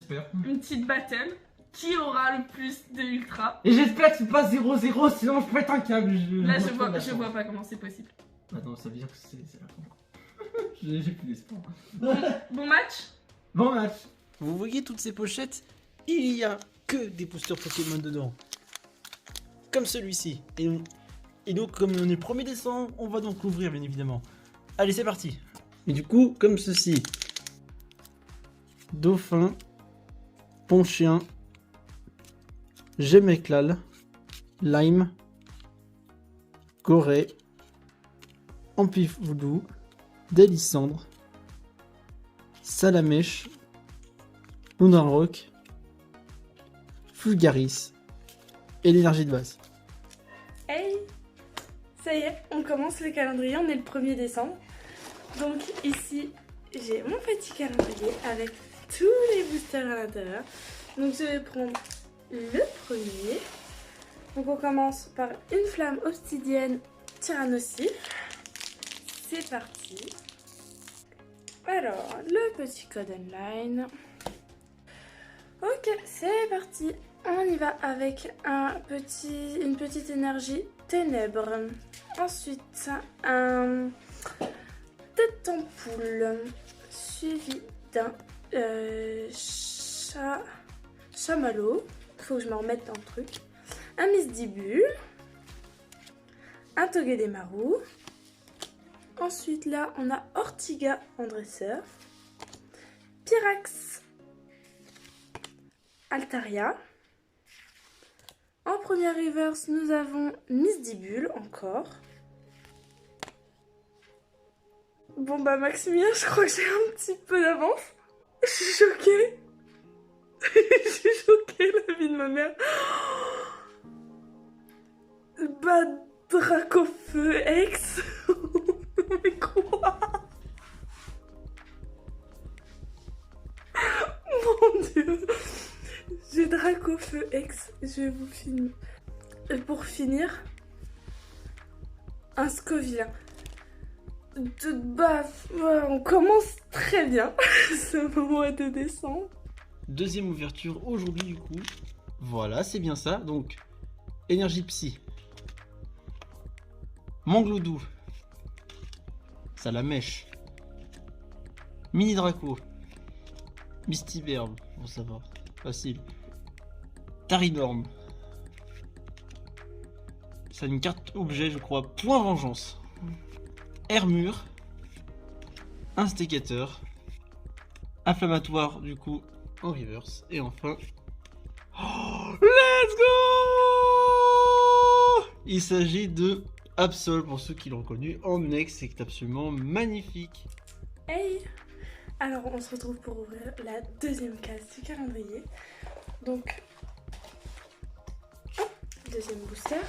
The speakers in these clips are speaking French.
J'espère. une petite battle. Qui aura le plus de ultra? Et j'espère que c'est pas 0-0, sinon je pète un câble. Là, je vois pas comment c'est possible. Attends, ça veut dire que c'est la fin. J'ai plus d'espoir. Bon match? Bon match. Vous voyez toutes ces pochettes? Il y a que des boosters Pokémon dedans. Comme celui-ci. Et donc, comme on est le 1er décembre, on va donc l'ouvrir, bien évidemment. Allez, c'est parti. Et du coup, comme ceci. Dauphin. Ponchien. Géméclal. Lime. Gorée. Amphivoodoo. Délissandre. Salamèche. Lunarrock. Fulgaris. Et l'énergie de base. Hey! Ça y est, on commence le calendrier, on est le 1er décembre. Donc ici, j'ai mon petit calendrier avec tous les boosters à l'intérieur. Donc je vais prendre le premier. Donc on commence par une flamme obsidienne tyrannosif. C'est parti. Alors, le petit code online. Ok, c'est parti. On y va avec une petite énergie ténèbres. Ensuite, un tête ampoule suivi d'un chamallow. Il faut que je me remette dans le truc. Un misdibule. Un Togedemaru. Ensuite, là, on a Ortiga en dresseur. Pyrax. Altaria. En première reverse, nous avons Misdibule encore. Bon bah Maximilien, je crois que j'ai un petit peu d'avance. Je suis choquée. Je suis choquée, la vie de ma mère. Bah Dracofeu X. Mais quoi? Mon Dieu. J'ai Dracofeu X, je vais vous filmer. Et pour finir, un Scoville. On commence très bien ce mois de décembre. Deuxième ouverture aujourd'hui du coup. Voilà, c'est bien ça. Donc, énergie psy. Mangloudou. Salamèche. Mini Draco. Mistyberbe. Bon, ça va. Facile. Tarinorm. C'est une carte objet, je crois. Point vengeance. Hermure. Instigateur. Inflammatoire, du coup, en reverse. Et enfin. Oh, let's go! Il s'agit de Absol, pour ceux qui l'ont connu en Nex. C'est absolument magnifique. Hey! Alors, on se retrouve pour ouvrir la deuxième case du calendrier. Donc, deuxième booster.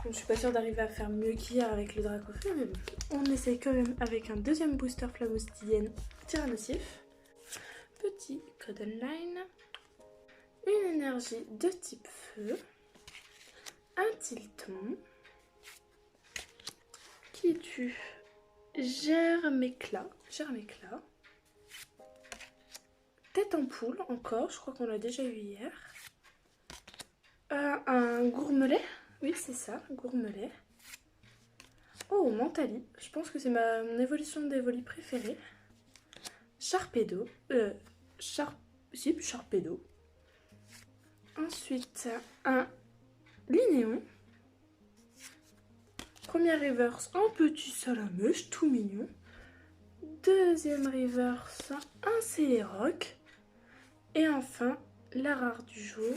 Donc, je suis pas sûre d'arriver à faire mieux qu'hier avec le Dracofeu, mais bon. On essaye quand même avec un deuxième booster flamme obsidienne tyrannosif. Petit code online. Une énergie de type feu. Un tilton. Qui tue Germéclat. Tête ampoule encore, je crois qu'on l'a déjà eu hier. Un gourmelet, oui c'est ça, gourmelet. Oh, Mentali, je pense que c'est mon évolution d'Evoli préférée. Sharpedo, Sharpedo. Ensuite, un Linéon. Première reverse, un petit Salamèche, tout mignon. Deuxième reverse, un Céléroc. Et enfin, la rare du jour.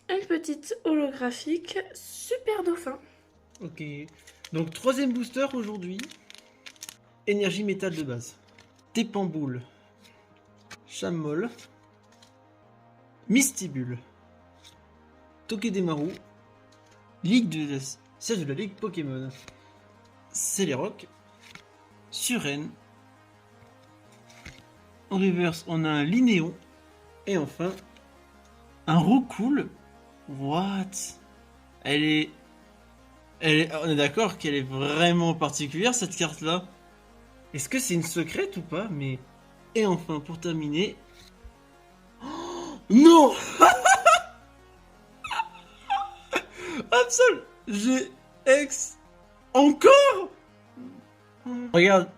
Une petite holographique Super Dauphin. Ok. Donc, troisième booster aujourd'hui. Énergie métal de base. Tépamboule. Chamol. Mistibule. Togedemaru. Siège de la Ligue Pokémon. Céléroc. Suren. En reverse, on a un Linéon. Et enfin, un Roucoule. What? On est d'accord qu'elle est vraiment particulière cette carte là. Est-ce que c'est une secrète ou pas? Mais Et enfin, pour terminer... Oh, non. Absol GX. Encore.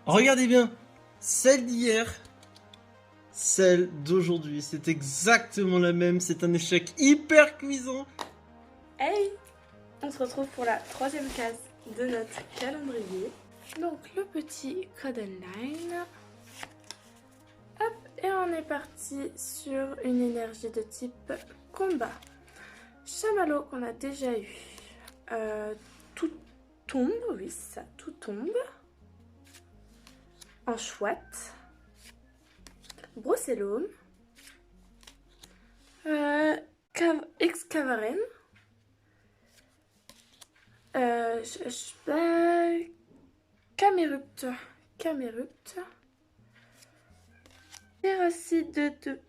Regardez bien. Celle d'hier, celle d'aujourd'hui, c'est exactement la même. C'est un échec hyper cuisant. Hey! On se retrouve pour la troisième case de notre calendrier. Donc le petit code online. Hop, et on est parti sur une énergie de type combat. Chamallow qu'on a déjà eu. Tout tombe, oui ça, tout tombe. En chouette. Brucellome. Excavaren. Camérupt. Terracide de...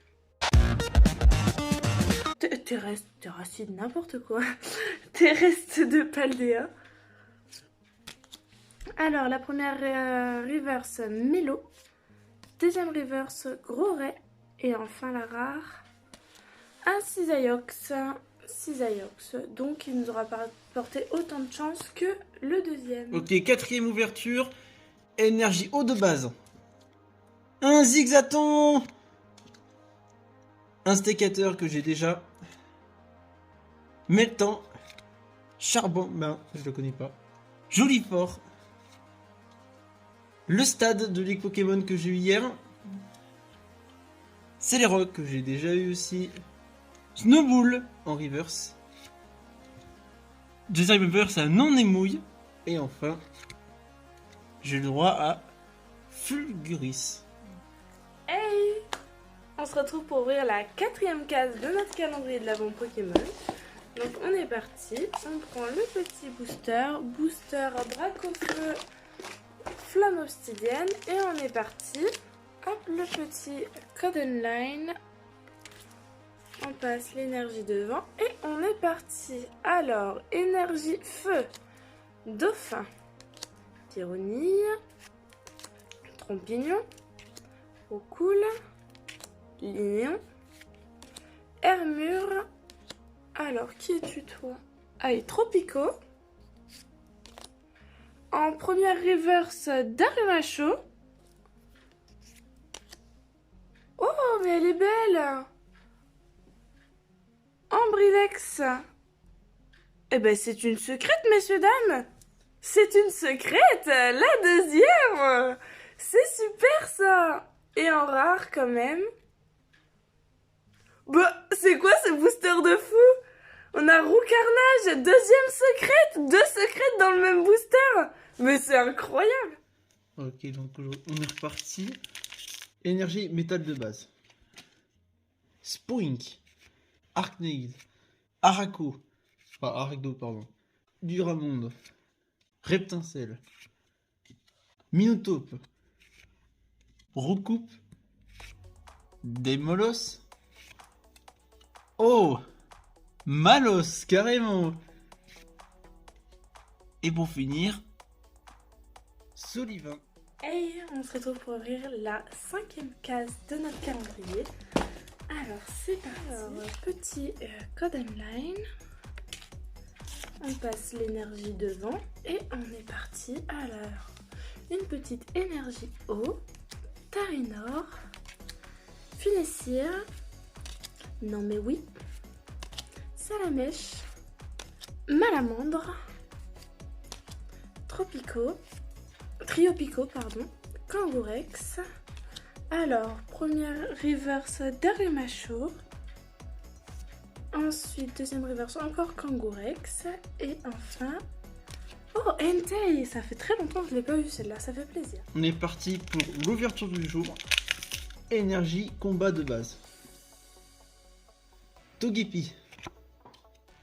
Terracide, n'importe quoi. Terrestre de Paldea. Alors, la première reverse Mélo. Deuxième reverse Gros Ray. Et enfin la rare, un Cisaiox. Donc il nous aura pas porté autant de chance que le deuxième. Ok, quatrième ouverture. Énergie eau de base. Un Zigzaton. Un Steakateur que j'ai déjà. Meltan. Charbon. Ben, je le connais pas. Joli fort. Le stade de Ligue Pokémon que j'ai eu hier. Celerock que j'ai déjà eu aussi. Snowball en reverse. Deuxième reverse à non-émouille. Et enfin, j'ai le droit à Fulguris. Hey! On se retrouve pour ouvrir la quatrième case de notre calendrier de l'avant Pokémon. Donc on est parti. On prend le petit booster. Booster Bracofeu Flamme Obsidienne. Et on est parti. Hop, le petit code online. On passe l'énergie devant et on est parti. Alors, énergie feu, dauphin, pyronille, trompignon, eau cool, lignon, hermure. Alors, qui es-tu toi? Ah, et tropico. En première reverse, Darmacho. Oh, mais elle est belle! Ambrilex. Eh ben c'est une secrète, messieurs, dames. C'est une secrète, la deuxième. C'est super ça. Et en rare quand même. Bah, c'est quoi ce booster de fou? On a Roucarnage, deuxième secrète. 2 secrètes dans le même booster. Mais c'est incroyable. Ok, donc on est reparti. Énergie métal de base. Spoink. Arcneid, Araco, pardon, Duramonde, Reptincelle, Minotaube, Roucoupe, Démolos, oh, Malos, carrément. Et pour finir, Solivain. Et on se retrouve pour ouvrir la 5e case de notre calendrier. Alors c'est parti. Alors, petit code online. On passe l'énergie devant et on est parti. Alors, une petite énergie eau, Tarinor, Finessir, non mais oui, Salamèche, Malamandre, Triopico, Kangourex. Alors, première reverse Darmacho. Ensuite, deuxième reverse encore Kangourex. Et enfin... Oh, Entei. Ça fait très longtemps que je ne l'ai pas vu celle-là, ça fait plaisir. On est parti pour l'ouverture du jour. Énergie combat de base. Togepi.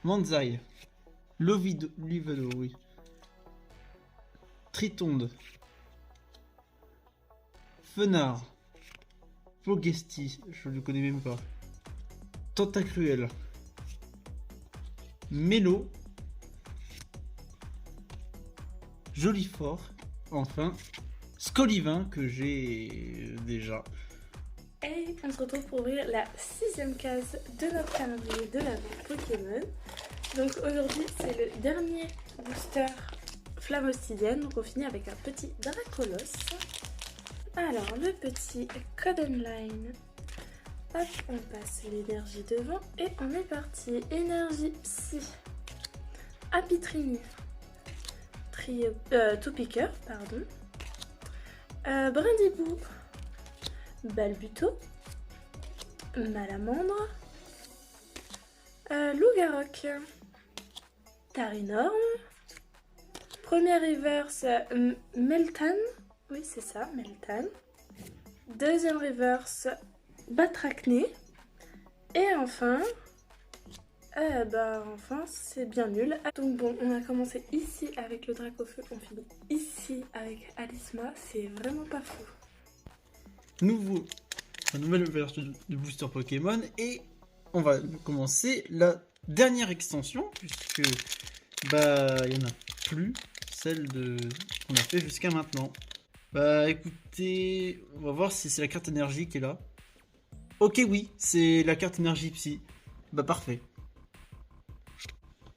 Manzai. Livelo, oui. Tritonde. Fenard. Pogesti, je ne le connais même pas. Tentacruel. Mélo. Joli fort. Enfin, Scolivin que j'ai déjà. Et on se retrouve pour ouvrir la 6e case de notre calendrier de l'Avent Pokémon. Donc aujourd'hui c'est le dernier booster Flamme Obsidienne, donc on finit avec un petit Dracolos. Alors le petit Codenline, hop, on passe l'énergie devant et on est parti. Énergie Psy, Apitrini, Topiqueur, pardon, Brindibou, Balbuto, Malamandre, Loup-Garok, Tarinorm, premier reverse Meltan, oui c'est ça, Meltan, deuxième reverse Batracné, et enfin, enfin c'est bien nul. Donc bon, on a commencé ici avec le Dracofeu, on finit ici avec Alisma, c'est vraiment pas fou. Nouvelle ouverture de booster Pokémon et on va commencer la dernière extension puisque il y en a plus celle qu'on a fait jusqu'à maintenant. Écoutez, on va voir si c'est la carte énergie qui est là. Ok, oui, c'est la carte énergie Psy. Parfait.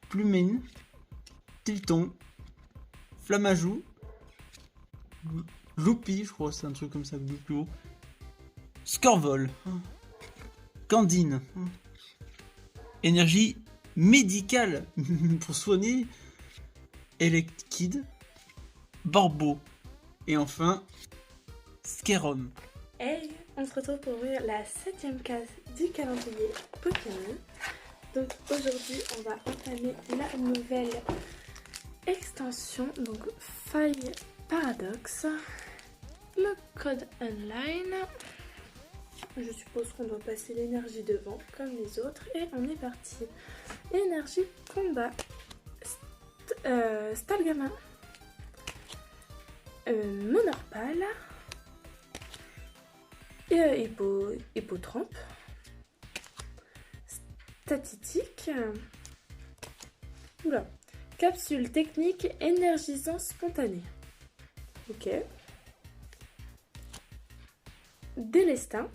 Plumine, Tilton, Flamajou, Loupi, je crois, c'est un truc comme ça, plus haut. Scorvol, Candine, énergie médicale pour soigner, Elekid, Barbeau, et enfin Skerom. Hey, on se retrouve pour ouvrir la 7e case du calendrier Pokémon. Donc aujourd'hui on va entamer la nouvelle extension, donc Faille Paradoxe, le code online. Je suppose qu'on doit passer l'énergie devant comme les autres et on est parti. Énergie combat, Stalgama, Monorpal, Hippotrampe, Statitique, oula, capsule technique énergisant spontané. Ok. Délestin,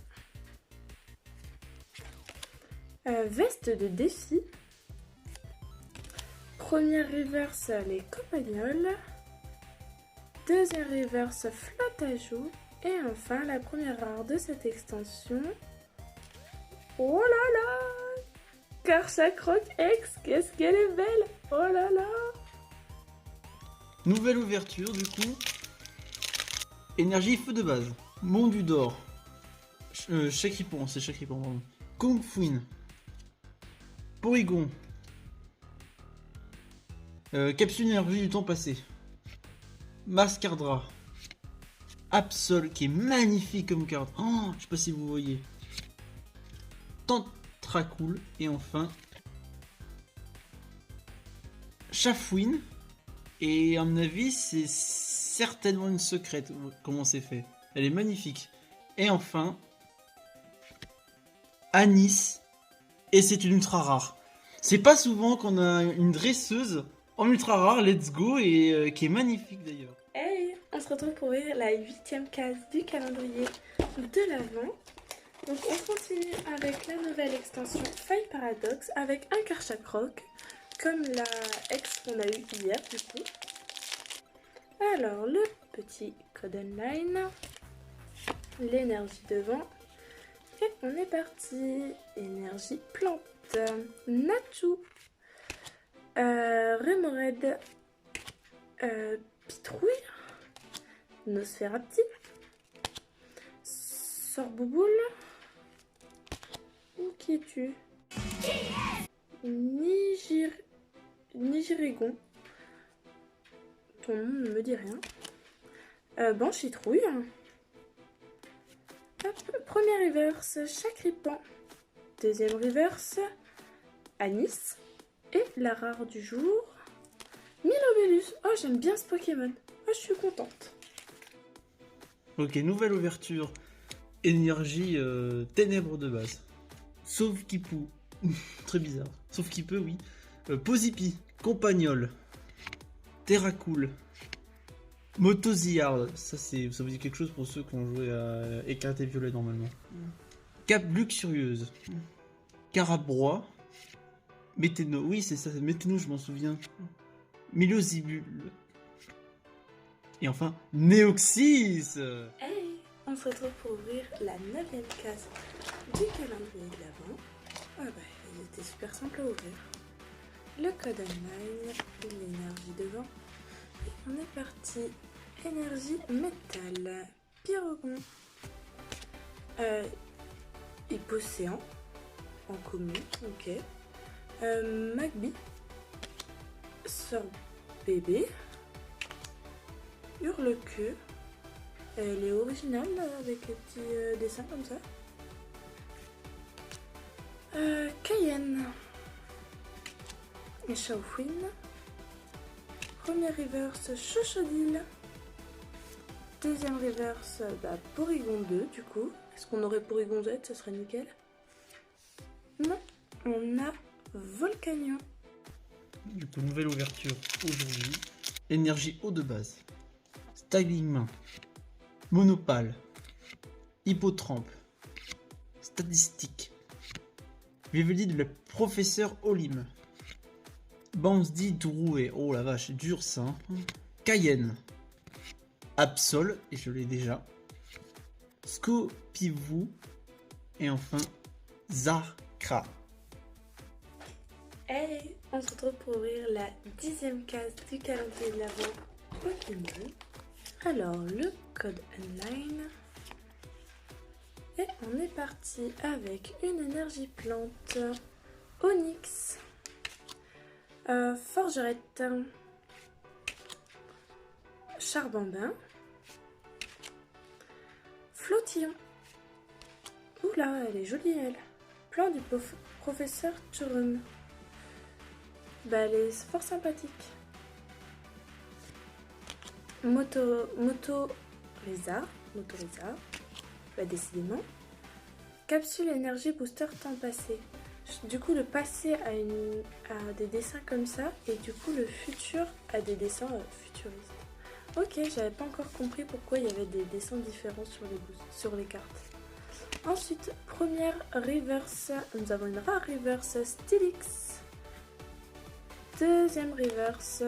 veste de défi, première reverse les Compagnols, deuxième reverse flotte à joues et enfin la première rare de cette extension. Oh là là, Karchakroc X, qu'est-ce qu'elle est belle. Oh là là. Nouvelle ouverture du coup. Énergie feu de base. Mondudor. Chakripon, c'est Chakripon, pardon. Kungfuin. Porygon. Capsule énergie du temps passé. Mascardra. Absol qui est magnifique comme carte. Oh, je sais pas si vous voyez. Tentracool. Et enfin Chafouine. Et à mon avis c'est certainement une secrète comment c'est fait. Elle est magnifique. Et enfin Anis. Et c'est une ultra rare. C'est pas souvent qu'on a une dresseuse en ultra rare, let's go, et qui est magnifique d'ailleurs. Hey, on se retrouve pour ouvrir la 8e case du calendrier de l'Avent. Donc on continue avec la nouvelle extension Faille Paradoxe avec un Karchakroc, comme la ex qu'on a eu hier du coup. Alors le petit code online, l'énergie devant, et on est parti. Énergie plante, Nachu, Remoraid, Pitrouille, Nosferapti, Sorbouboule, où qui es-tu? Nigirigon, ton nom ne me dit rien. Banchitrouille. Hop, premier reverse, Chakripan. Deuxième reverse, Anis. Et la rare du jour, Milobellus. Oh, j'aime bien ce Pokémon. Oh, je suis contente. Ok, nouvelle ouverture. Énergie ténèbres de base. Sauf Kipou. Très bizarre. Sauf qui peut, oui. Posipi. Compagnol. Terracool. Motoziard. Ça vous dit quelque chose pour ceux qui ont joué à Écarlate et Violet normalement. Cap luxurieuse. Carabrois. Météno. Oui, c'est ça. Météno, je m'en souviens. Milosibule. Et enfin, Néoxys. Hey, on se retrouve pour ouvrir la 9e case du calendrier de l'Avent. Ah bah, il était super simple à ouvrir. Le code online, l'énergie devant. Et on est parti. Énergie métal, pyrogon, hypocéan, en commun, ok. Magby, sort bébé, hurle-queue. Elle est originale avec les petits dessins comme ça. Cayenne, et Shaofin. Premier reverse, Chochodile. Deuxième reverse, Porygon 2 du coup. Est-ce qu'on aurait Porygon Z, ça serait nickel. Non, on a Volcanion. Du coup, nouvelle ouverture aujourd'hui. Énergie eau de base. Stagligmain. Monopale. Hippotrampe. Statistique. Vivelie de la professeur Olim. Bandy Drouet. Oh la vache, dur ça. Hein. Cayenne. Absol, et je l'ai déjà. Scopivou. Et enfin, Zarkra. Hey, on se retrouve pour ouvrir la 10e case du calendrier de l'Avent Pokémon. Alors, le code online. Et on est parti avec une énergie plante. Onyx. Forgerette. Charbambin. Flottillon. Oula, elle est jolie elle. Plan du professeur Turum. Bah, elle est fort sympathique. Motoriza. Bah, décidément. Capsule énergie booster temps passé. Du coup, le passé a des dessins comme ça. Et du coup, le futur a des dessins futuristes. Ok, j'avais pas encore compris pourquoi il y avait des dessins différents sur les cartes. Ensuite, première reverse, nous avons une rare reverse Stylix. Deuxième reverse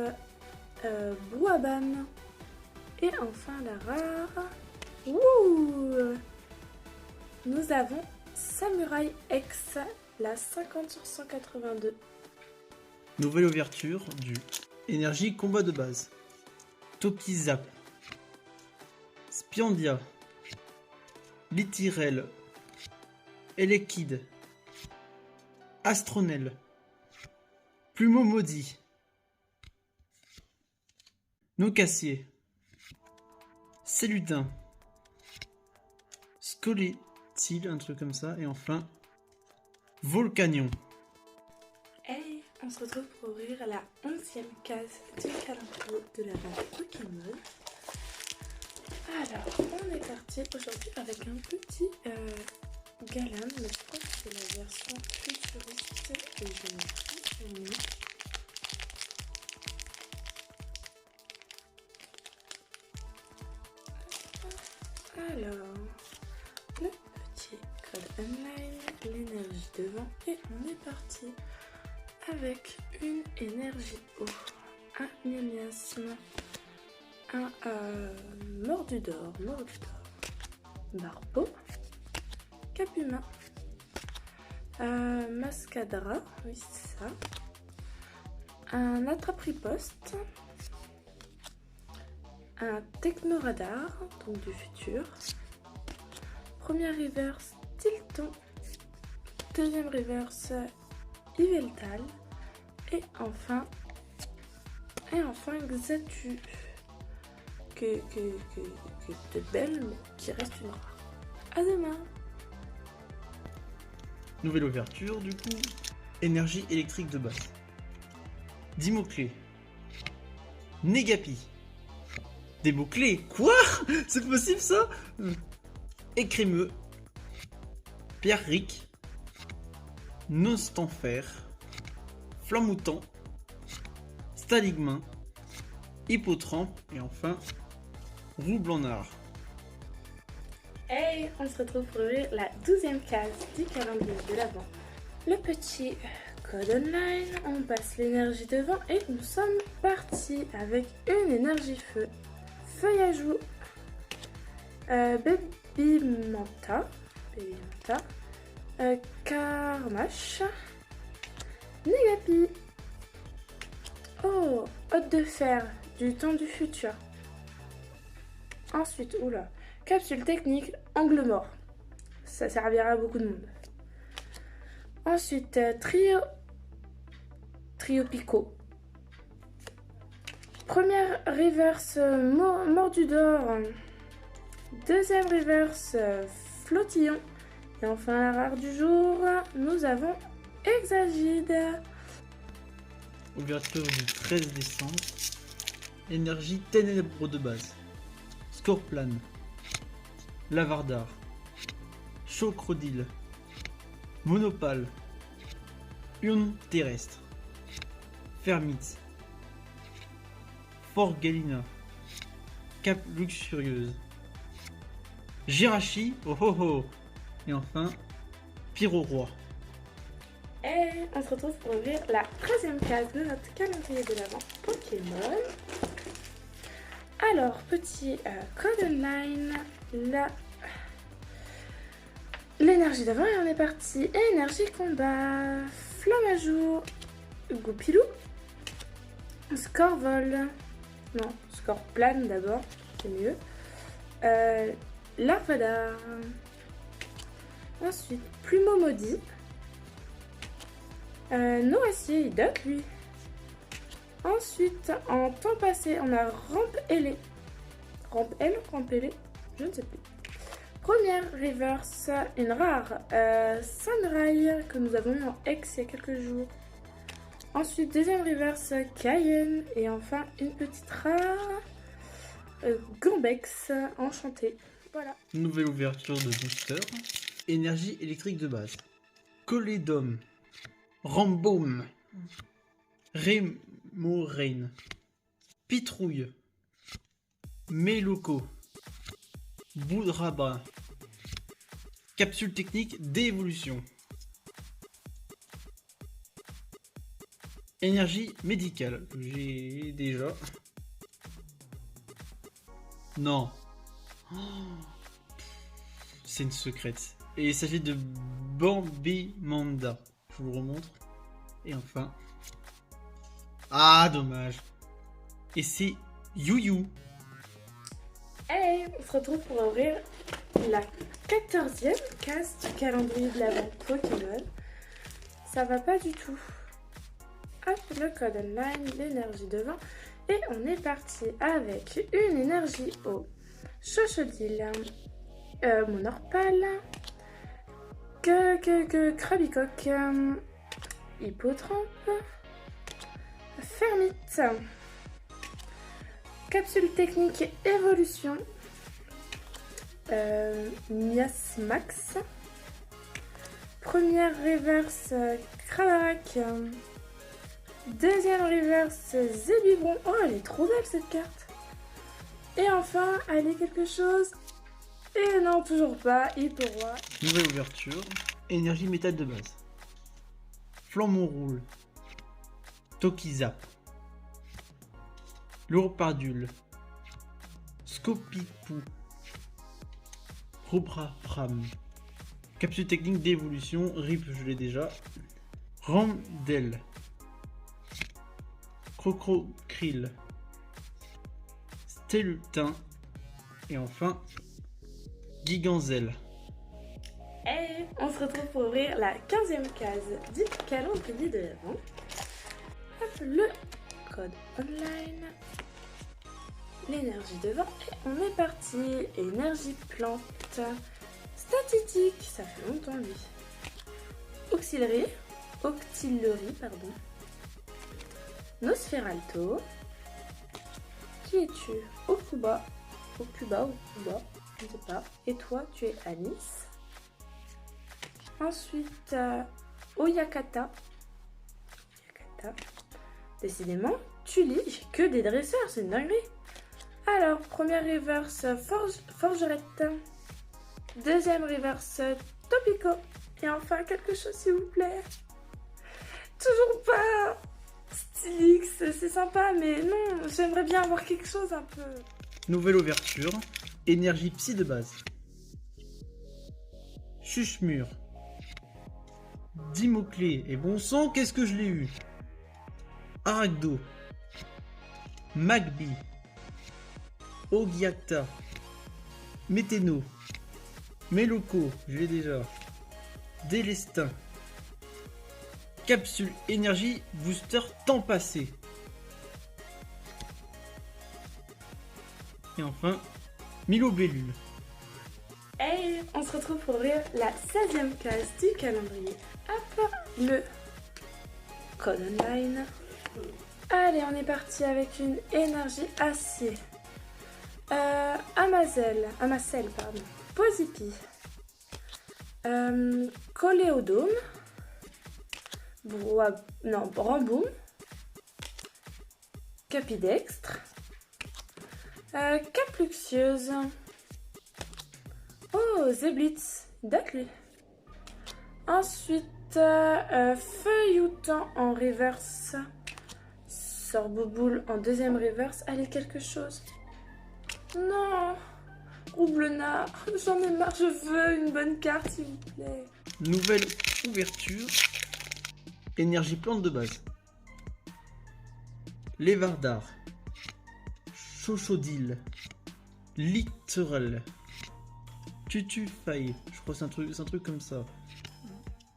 Bouabam. Et enfin la rare. Wouh, nous avons Samurai X, la 50 sur 182. Nouvelle ouverture du énergie combat de base. Tokizap. Spiondia. Lityrel. Elekid. Astronel. Plumeau maudit. Nocassier. Céludin. Scolétile, un truc comme ça. Et enfin, Volcanion. Hey, on se retrouve pour ouvrir la 11e case du calendrier de la vente Pokémon. Alors, on est parti aujourd'hui avec un petit Galam, mais je crois que c'est la version futuriste et génétique. Alors, le petit code online, l'énergie devant, et on est parti avec une énergie eau, un miasme, un Mordudor, Barbeau, Capumin, Mascadra, oui c'est ça, un Attrape-Riposte, un Technoradar, donc du futur, première reverse Tilton, deuxième reverse Yveltal, et enfin Xatu, qui est peut-être belle, mais qui reste une rare. À demain. Nouvelle ouverture du coup. Énergie électrique de base. 10 mots-clés. Négapi. Des mots-clés. Quoi? C'est possible ça? Écrémeux. Pierre-Ric. Nostanfer. Flammoutant. Staligmain. Hippotrampe. Et enfin, Roux-Blanc-Nard. Hey, on se retrouve pour ouvrir la 12e case du calendrier de l'Avent. Le petit code online, on passe l'énergie devant et nous sommes partis avec une énergie feu, feuille à joue, baby manta, Karmash, Negapi, oh, hôte de fer, du temps du futur. Ensuite, oula, capsule technique, angle mort. Ça servira à beaucoup de monde. Ensuite, trio Pico. Première reverse, mordu d'or. Deuxième reverse, flottillon. Et enfin, la rare du jour, nous avons Hexagide. Ouverture du 13 décembre. Énergie ténèbres de base. Scorplan. Lavardar. Chocrodile. Monopale. Urne terrestre. Fermite. Fort Galina. Cap luxurieuse. Jirachi. Oh oh oh. Et enfin, Pyro-Roi. Et on se retrouve pour ouvrir la 13e case de notre calendrier de l'Avent Pokémon. Alors, petit code online, l'énergie d'avant et on est parti. Énergie combat, flamme à jour, Goupilou, Scorvol, non, Scorplane d'abord, c'est mieux, Larvadar, ensuite Plumeau maudit, Noacier, il date lui. Ensuite, en temps passé, on a Rampe ailée. Rampe L, Rampe ailée, je ne sais plus. Première reverse, une rare Sunray que nous avons eu en X il y a quelques jours. Ensuite, deuxième reverse, Cayenne. Et enfin, une petite rare Gambex enchantée. Voilà. Nouvelle ouverture de booster. Énergie électrique de base. Colédome. Rambaume. Rémoraine. Pitrouille. Méloco. Boudrabra. Capsule technique d'évolution. Énergie médicale. J'ai déjà. Non. Oh. C'est une secrète. Et il s'agit de Bambimanda. Je vous le remontre. Et enfin. Ah, dommage. Et c'est You. Hey, on se retrouve pour ouvrir la 14e case du calendrier de l'Avent Pokémon. Ça va pas du tout. Hop, le code online, l'énergie devant. Et on est parti avec une énergie au Chochodile, Monorpal, Krabicoque, Hippotrampe, Fermite, capsule technique évolution, Miasmax, première reverse Kravarak, deuxième reverse Zébibron. Oh, elle est trop belle cette carte. Et enfin, allez, quelque chose. Et non, toujours pas, Hippo-Roi. Nouvelle ouverture. Énergie métal de base. Flambeau roule. Tokizap. Lourpardule. Scopipou. Robrapram. Capsule technique d'évolution. RIP, je l'ai déjà. Randel. Crococryl. Stellutin. Et enfin, Giganzel. Et on se retrouve pour ouvrir la 15e case du calendrier de l'Avent. Hop, le code online, l'énergie devant, et on est parti. Énergie plante, statistique, ça fait longtemps lui. Octillerie, pardon. Nosferalto. Qui es-tu? Okuba, je ne sais pas. Et toi, tu es Anis. Ensuite, Oyakata. Décidément, tu lis, j'ai que des dresseurs, c'est une dinguerie. Alors, première reverse, Forgerette. Deuxième reverse Topico. Et enfin quelque chose s'il vous plaît. Toujours pas Stylix, c'est sympa mais non, j'aimerais bien avoir quelque chose un peu. Nouvelle ouverture. Énergie psy de base. Chuchemur. Dimoclé. Et bon sang, qu'est-ce que je l'ai eu? Aragdo. Magby. Ogiacta. Météno. Meloco, je l'ai déjà. Délestin. Capsule énergie booster temps passé. Et enfin, Milobellule. Hey, on se retrouve pour ouvrir la 16e case du calendrier. Hop, le code online. Allez, on est parti avec une énergie acier. Amacel, pardon. Posipi. Coléodome. Bramboum. Capidextre. Capluxieuse. Oh, Zeblitz, date lui. Ensuite, Feuilloutant en reverse. Sorboboule en deuxième reverse. Allez, quelque chose. Non. Roublenard, j'en ai marre, je veux une bonne carte s'il vous plaît. Nouvelle ouverture. Énergie plante de base. Lévardard. Chochodile. Littoral. Tutufaille. Je crois que c'est un truc comme ça.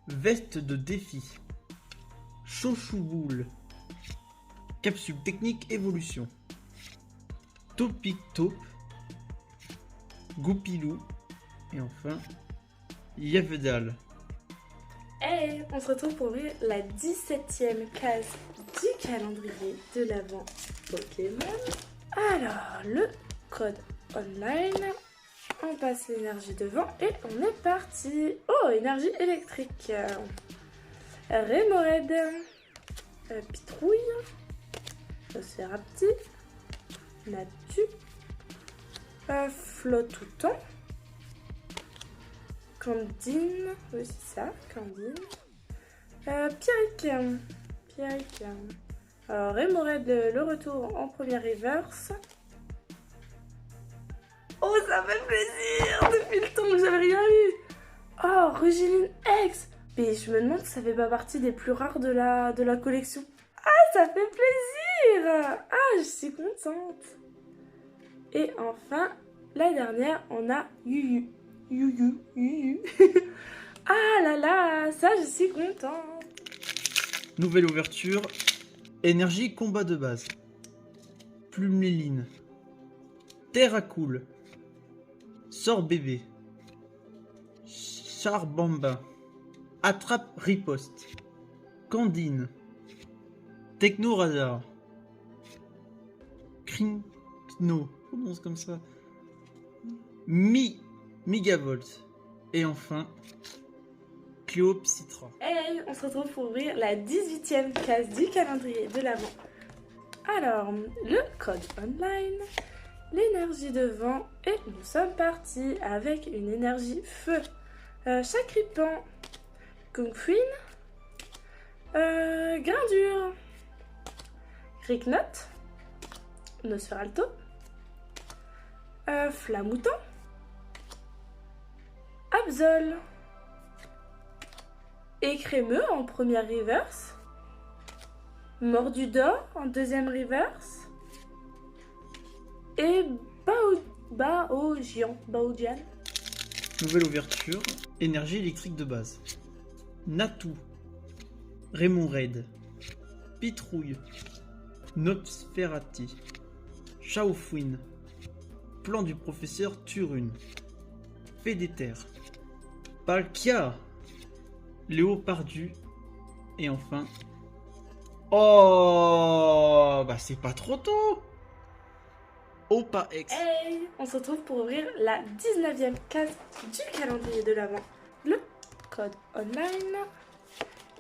Veste de défi. Chochouboule. Capsule technique évolution. Topic Taupe. Goupilou. Et enfin, Yavedal. Hey, on se retrouve pour ouvrir la 17e case du calendrier de l'Avent Pokémon. Alors, le code online. On passe l'énergie devant et on est parti. Oh, énergie électrique. Rémoraid. Pitrouille. Océrapti. Natu. Flottouton. Candine. Oui, c'est ça, Candine. Pierrick. Alors, Rémoraid, le retour en première reverse. Oh, ça fait plaisir depuis le temps que j'avais rien eu. Oh, Rugiline X. Mais je me demande si ça fait pas partie des plus rares de la collection. Ah, ça fait plaisir. Ah, je suis contente. Et enfin, la dernière, on a Yuyu. Ah là là, ça, je suis contente. Nouvelle ouverture. Énergie combat de base. Pluméline. Terre à cool. Sort bébé. Charbamba. Attrape riposte. Candine. Techno radar. Crinkno. Comment c'est comme ça? Migavolt. Et enfin, Cléopsitra. Hey, on se retrouve pour ouvrir la 18e case du calendrier de l'Avent. Alors, le code online, l'énergie de vent, et nous sommes partis avec une énergie feu. Chacripan, Kungfuin, Grindure, Cricknot, Nosferalto, Flamouton, Absol, Écrémeux en première reverse, Mordudor en deuxième reverse, et Baojian. Nouvelle ouverture. Énergie électrique de base. Natou. Raymond Raid. Pitrouille. Nosferati. Chaofouine. Plan du professeur Turune. Fédéter. Palkia. Léopardu. Et enfin... Oh, bah c'est pas trop tôt. Opa X. Hey, on se retrouve pour ouvrir la 19e case du calendrier de l'Avent. Le code online,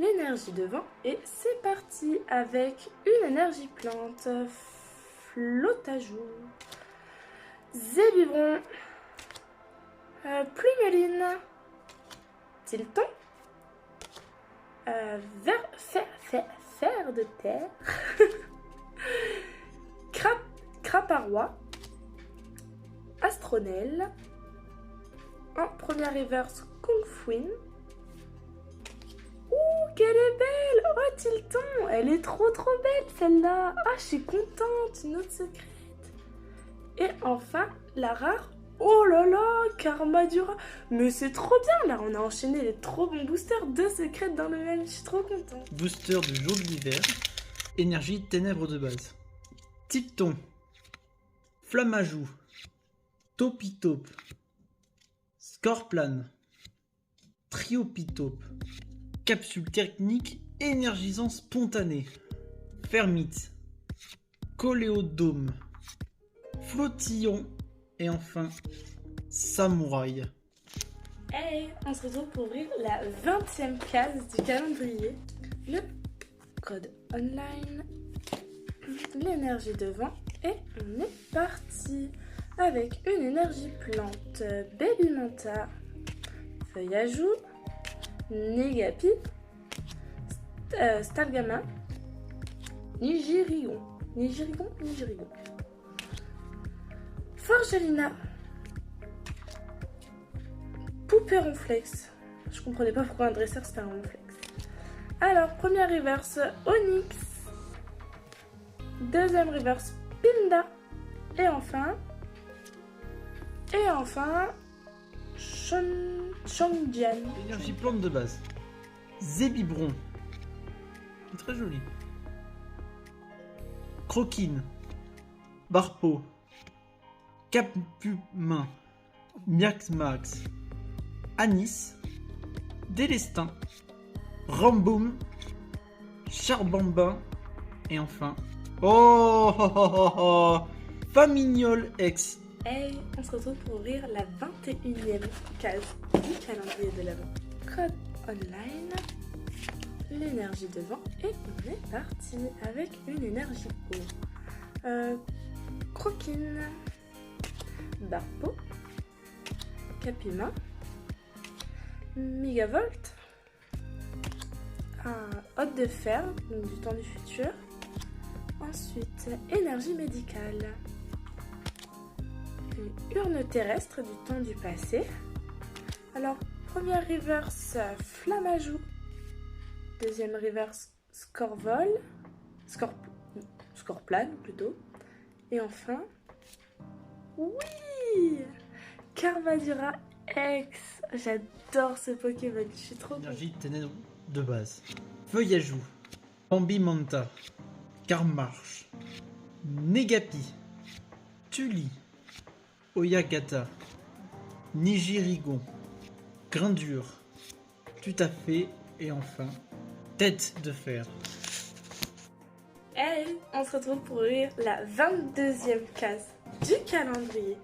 l'énergie de vent, et c'est parti avec une énergie plante, Flotajou, Zébibron, Plumeline. Tilton. Fer de terre. Craparois. Astronel. En première reverse, Kung Fuin. Ouh, qu'elle est belle! Oh, Tilton! Elle est trop belle, celle-là! Ah, je suis contente! Une autre secrète! Et enfin, la rare. Oh là là! Karmadura! Mais c'est trop bien, là! On a enchaîné les trop bons boosters. 2 secrètes dans le même. Je suis trop contente. Booster de jour de l'hiver. Énergie ténèbres de base. Tilton. Flammajou. Topitaupe. Scorplan. Triopitaupe. Capsule technique énergisant spontané. Fermite. Coléodome. Flottillon. Et enfin, Samouraï. Hey, on se retrouve pour ouvrir la 20e case du calendrier. Le code online. L'énergie de vent. Et on est parti. Avec une énergie plante. Baby Manta. Feuillajou. Negapi, Stalgama, Nigirigon, Forgelina, Poupée Ronflex. Je comprenais pas pourquoi un dresseur c'était un Ronflex. Alors, première reverse, Onyx. Deuxième reverse, Pinda. Et enfin, Chongjian. Énergie plante de base. Zébibron. C'est très joli. Croquine. Barpo. Capumain. Miaxmax. Anis. Délestin. Ramboum. Charbambin. Et enfin. Oh, Famignol X. Hey, on se retrouve pour ouvrir la 21e case du calendrier de l'Avent. Code online, l'énergie de vent et on est parti avec une énergie eau. Croquine, Barpo, Capima, Megavolt, Hôte de fer, donc du temps du futur. Ensuite, énergie médicale. Une urne terrestre du temps du passé. Alors, première reverse, Flammajou. Deuxième reverse, Scorvol. Scorplan plutôt. Et enfin, oui, Karmadura X. J'adore ce Pokémon, je suis trop contente. Énergie ténèbres de base. Feuillajou. Bambimanta. Carmarche. Negapi. Tuli. Oyagata. Nigirigon. Grindure. Tout à fait. Et enfin, tête de fer. Hey, on se retrouve pour ouvrir la 22e case du calendrier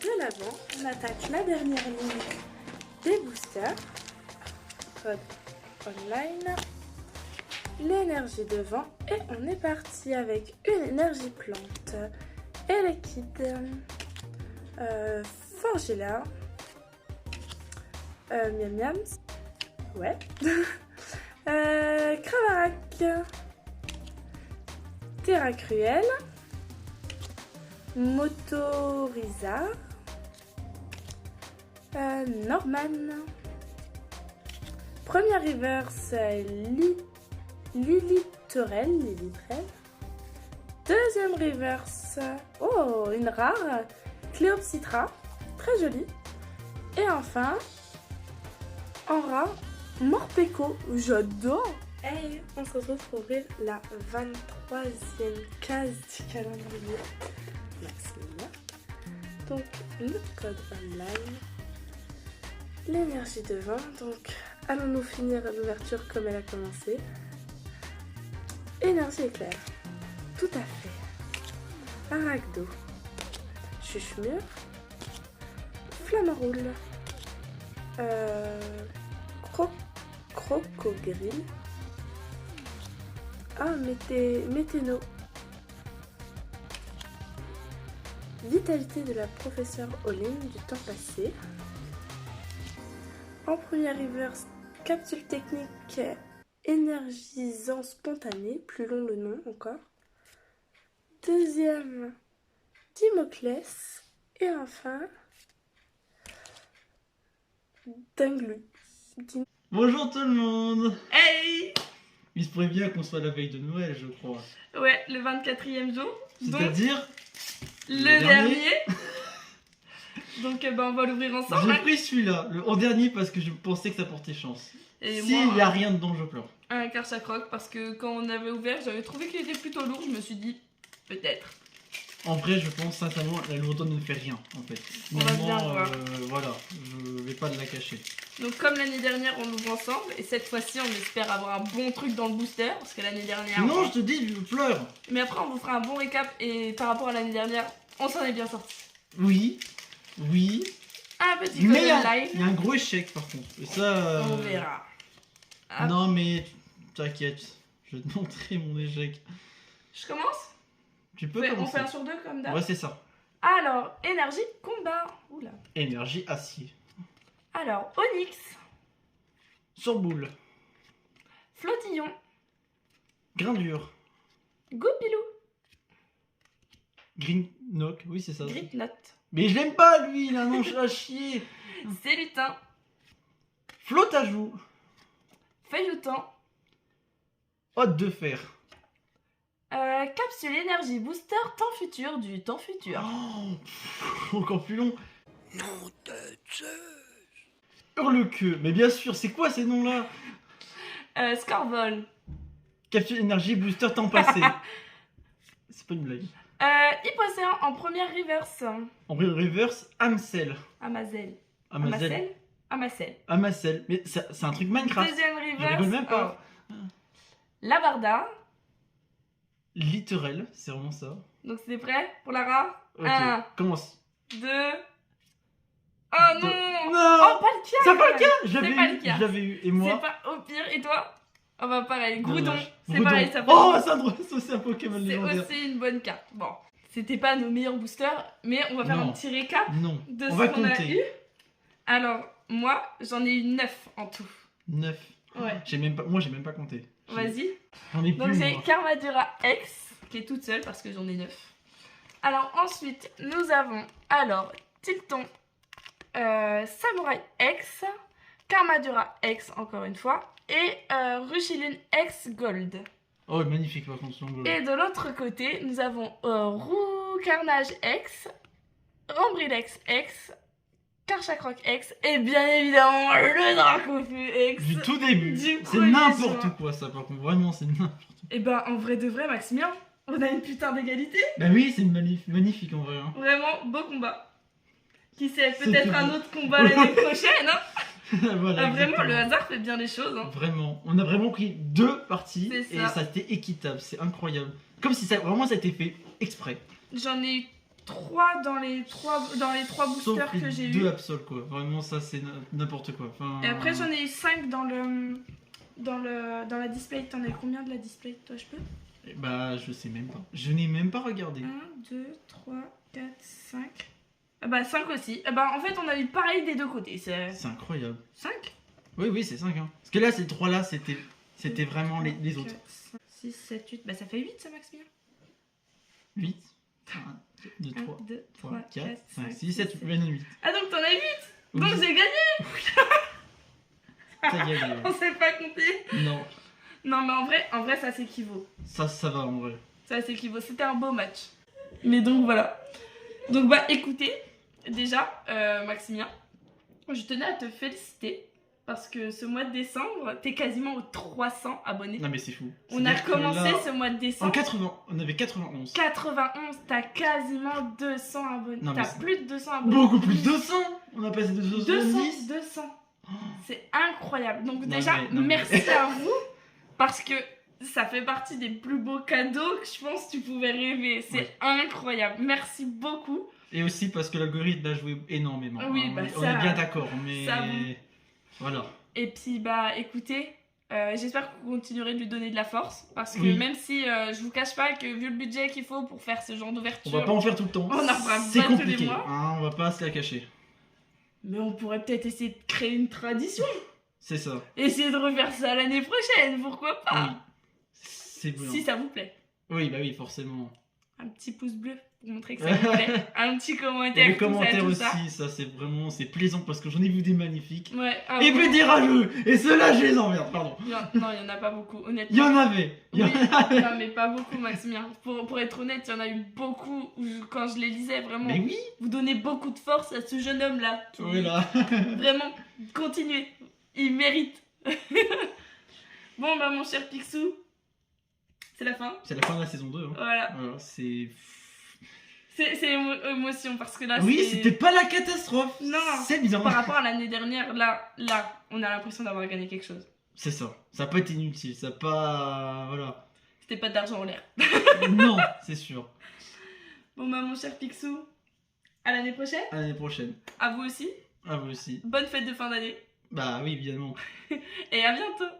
de l'Avent. On attaque la dernière ligne des boosters. Code online. L'énergie de vent. Et on est parti avec une énergie plante. Elekid. Forgilla. Miam Miam. Ouais. Cravarac. Terra Cruel. Motoriza. Norman. Première reverse, Lilitrel. Deuxième reverse, oh, une rare, Cléopsitra, très jolie. Et enfin, en rare, Morpeko, j'adore. Hey, on se retrouve pour ouvrir la 23e case du calendrier. Maximum. Donc, le code online, l'énergie de vent. Donc, allons-nous finir l'ouverture comme elle a commencé. Énergie éclair. Tout à fait. Arachdo. Chuchemur. Flammaroule. Crocogrille. Météno. Vitalité de la professeure Olin du temps passé. En première reverse, capsule technique énergisant spontané, plus long le nom encore. Deuxième, Dimoclès. Et enfin, Dinglu. Bonjour tout le monde. Hey! Il se pourrait bien qu'on soit la veille de Noël, je crois. Ouais, le 24e jour. Donc, C'est-à-dire le dernier. Donc, on va l'ouvrir ensemble. j'ai pris celui-là, le en dernier, parce que je pensais que ça portait chance. Et S'il moi, n'y a rien dedans, je pleure. un Karcher Croc, parce que quand on avait ouvert, j'avais trouvé qu'il était plutôt lourd. Je me suis dit, peut-être. En vrai, je pense sincèrement, la lourdeur ne fait rien, en fait. On va bien voir. Voilà, je vais pas de la cacher. Donc, comme l'année dernière, on l'ouvre ensemble. Et cette fois-ci, on espère avoir un bon truc dans le booster. Parce que l'année dernière. Non, je te dis, je pleure. Mais après, on vous fera un bon récap. Et par rapport à l'année dernière, on s'en est bien sorti. Oui. Un petit Mais code live. il y a un gros échec, par contre. Et ça... On verra. Ah. Non, mais t'inquiète, je vais te montrer mon échec. Je commence? Tu peux On commencer. fait un sur deux comme d'hab. Ouais, c'est ça. Alors, énergie, combat. Oula. Énergie acier. Alors, Onyx, Sur boule. Flottillon, Grain dur. Goupilou, Green knock, oui c'est ça. Gripnote, Mais je l'aime pas lui, il a un nom à chier. Célutin, Flotte à joue. Feuilleton, Hôte de fer. capsule énergie booster temps futur du temps futur. Oh, encore plus long. Nom de Zeus. Hurle-queue, mais bien sûr, c'est quoi ces noms-là? Scorvol, Capsule énergie booster temps passé. C'est pas une blague. Hypocéan en première reverse. En vrai, reverse, Amsel. Amazel. Amazelle. Amacel. Amacel. Mais c'est un truc Minecraft. Deuxième Je reverse. rigole même pas. Lavarda. Littorel, c'est vraiment ça. Donc c'est prêt pour Lara? Ok, 1, commence. 2. Oh non! Non. Oh, pas le cas! C'est pas le cas. Je C'est l'avais pas eu, le cas. je l'avais eu. Et C'est moi pas au pire. Et toi? Oh bah pareil, Groudon. Dommage. C'est Groudon. pareil, ça Oh, c'est un Pokémon C'est légendaire. aussi une bonne carte. Bon, c'était pas nos meilleurs boosters, mais on va faire Non. un petit récap Non, de on ce va qu'on a eu. compter. Alors, moi, j'en ai eu 9 en tout. 9. Ouais. Moi, j'ai même pas compté. Vas-y. J'en ai Donc plus. j'ai moi. Karmadura X, qui est toute seule parce que j'en ai 9. Alors ensuite, nous avons Tilton, Samurai X, Karmadura X encore une fois, et Rushilune X Gold. Oh, magnifique par contre, ce logo. Et de l'autre côté, nous avons Roux Carnage X, Rambrilex X, Karchakroc X, et bien évidemment le Dracofu X. Du tout début. Du C'est premier n'importe choix. quoi ça, par contre. Vraiment, c'est n'importe quoi. Et ben en vrai de vrai, Maximien, on a une putain d'égalité. Bah oui, c'est magnifique en vrai. Hein. Vraiment, beau combat. Qui sait, C'était peut-être un beau. autre combat l'année prochaine. Hein. Voilà, Vraiment, exactement. le hasard fait bien les choses. Hein. Vraiment, on a vraiment pris 2 parties C'est et ça. ça a été équitable, c'est incroyable. Comme si ça vraiment ça a été fait exprès. J'en ai eu 3 dans les 3 Sauf boosters les que j'ai 2 eu. Absol quoi. Vraiment ça c'est n'importe quoi. Enfin, Et après j'en ai eu 5 dans la display. T'en as eu combien de la display? Toi je peux? Bah je sais même pas. Je n'ai même pas regardé. 1, 2, 3, 4, 5. Ah bah 5 aussi. Ah bah en fait on a eu pareil des deux côtés. C'est C'est incroyable. 5? Oui c'est 5 hein. Parce que là ces 3 là c'était vraiment les autres. 6, 7, 8. Bah ça fait 8 ça Maximien. 8, 1, 2, 1, 3, 2, 3, 3, 4, 4, 5, 5, 6, 7, 8. Ah donc t'en as 8. Oui. Donc j'ai gagné. Ça y est, On sait pas compter. non, Non mais en vrai ça s'équivaut. ça va en vrai. Ça s'équivaut. C'était un beau match. Mais donc voilà. Donc bah écoutez, déjà Maximien, je tenais à te féliciter parce que ce mois de décembre, t'es quasiment aux 300 abonnés. Non mais c'est fou. On a C'est-à-dire que commencé là, ce mois de en décembre. 80, on avait 91. 91, t'as quasiment 200 abonnés. Non, mais T'as c'est- plus de 200 abonnés. Beaucoup plus de 200. On a passé de 270. 200. C'est incroyable. Donc Non, déjà, mais- merci à vous parce que ça fait partie des plus beaux cadeaux que je pense que tu pouvais rêver. C'est Ouais. incroyable. Merci beaucoup. Et aussi parce que l'algorithme a joué énormément. Oui, hein. bah on ça- est bien d'accord, mais ça vous- voilà. Et puis bah écoutez, j'espère que vous continuerez de lui donner de la force parce que Oui. même si je vous cache pas que vu le budget qu'il faut pour faire ce genre On d'ouverture, va pas en faire tout le temps. On en fera C'est pas tous les compliqué. mois. Hein, on va pas se la cacher. Mais on pourrait peut-être essayer de créer une tradition. C'est ça. Essayer de refaire ça l'année prochaine, pourquoi pas? Oui. C'est bien. Si ça vous plaît. Oui, bah oui, forcément. Un petit pouce bleu pour montrer que ça vous plaît. Un petit Et commentaire. les tout ça, commentaires tout aussi, ça c'est vraiment, c'est plaisant parce que j'en ai vu des magnifiques. Ouais. Ah, Et bon. puis des rageux. Et ceux-là, je les emmerde, pardon. Non, il y en a pas beaucoup, honnêtement. Il y en avait. Il y en Oui, avait. non, mais pas beaucoup, Maximien. Pour être honnête, il y en a eu beaucoup où quand je les lisais, vraiment. Mais oui. Vous donnez beaucoup de force à ce jeune homme-là. Oui, là. Vraiment, continuez. Il mérite. Bon, bah, mon cher Picsou, c'est la fin. C'est la fin de la saison 2. Hein. Voilà. Voilà, c'est. C'est émotion parce que là, Oui, c'est- c'était pas la catastrophe. Non. C'est bien. Par rapport à l'année dernière, là, on a l'impression d'avoir gagné quelque chose. C'est ça. Ça n'a pas été inutile. Ça n'a pas. Voilà. C'était pas d'argent en l'air. Non, c'est sûr. Bon, bah, mon cher Picsou, à l'année prochaine. À l'année prochaine. À vous aussi. À vous aussi. Bonne fête de fin d'année. Bah oui, évidemment. Et à bientôt.